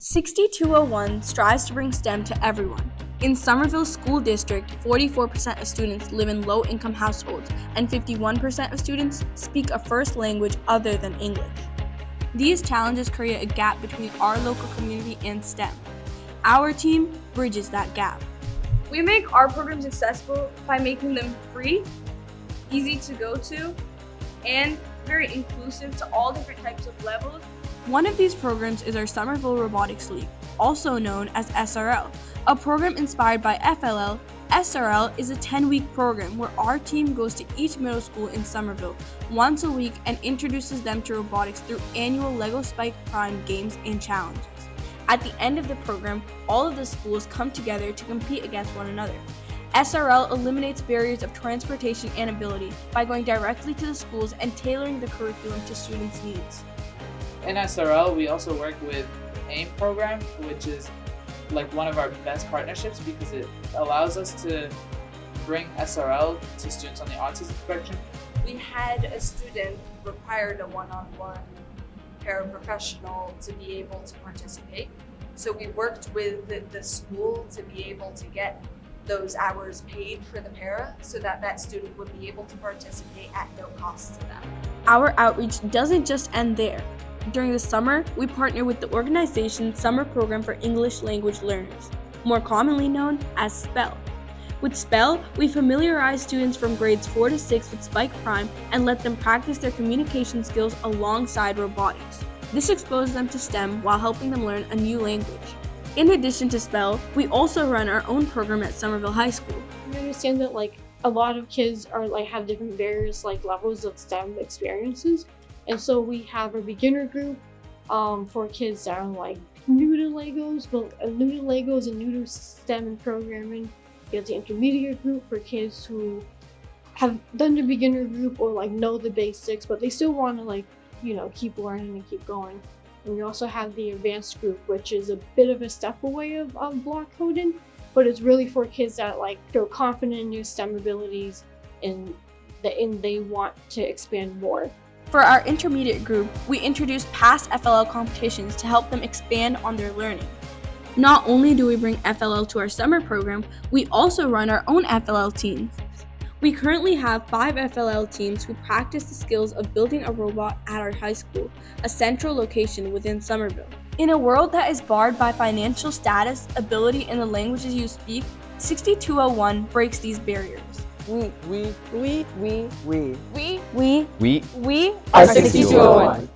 6201 strives to bring STEM to everyone. In Somerville School District, 44% of students live in low-income households, and 51% of students speak a first language other than English. These challenges create a gap between our local community and STEM. Our team bridges that gap. We make our programs accessible by making them free, easy to go to, and very inclusive to all different types of levels. One of these programs is our Somerville Robotics League, also known as SRL, a program inspired by FLL. SRL is a 10-week program where our team goes to each middle school in Somerville once a week and introduces them to robotics through annual LEGO Spike Prime games and challenges. At the end of the program, all of the schools come together to compete against one another. SRL eliminates barriers of transportation and ability by going directly to the schools and tailoring the curriculum to students' needs. In SRL, we also work with the AIM program, which is like one of our best partnerships because it allows us to bring SRL to students on the autism spectrum. We had a student required a one-on-one paraprofessional to be able to participate. So we worked with the school to be able to get those hours paid for the para so that that student would be able to participate at no cost to them. Our outreach doesn't just end there. During the summer, we partner with the organization Summer Program for English Language Learners, more commonly known as SPELL. With SPELL, we familiarize students from grades 4 to 6 with Spike Prime and let them practice their communication skills alongside robotics. This exposes them to STEM while helping them learn a new language. In addition to SPELL, we also run our own program at Somerville High School. We understand that a lot of kids have different various levels of STEM experiences. And so we have a beginner group for kids that are new to Legos and new to STEM and programming. We have the intermediate group for kids who have done the beginner group or know the basics, but they still want to keep learning and keep going. And we also have the advanced group, which is a bit of a step away of block coding, but it's really for kids that they're confident in new STEM abilities and they want to expand more. For our intermediate group, we introduce past FLL competitions to help them expand on their learning. Not only do we bring FLL to our summer program, we also run our own FLL teams. We currently have 5 FLL teams who practice the skills of building a robot at our high school, a central location within Somerville. In a world that is barred by financial status, ability, and the languages you speak, 6201 breaks these barriers. We are 6201.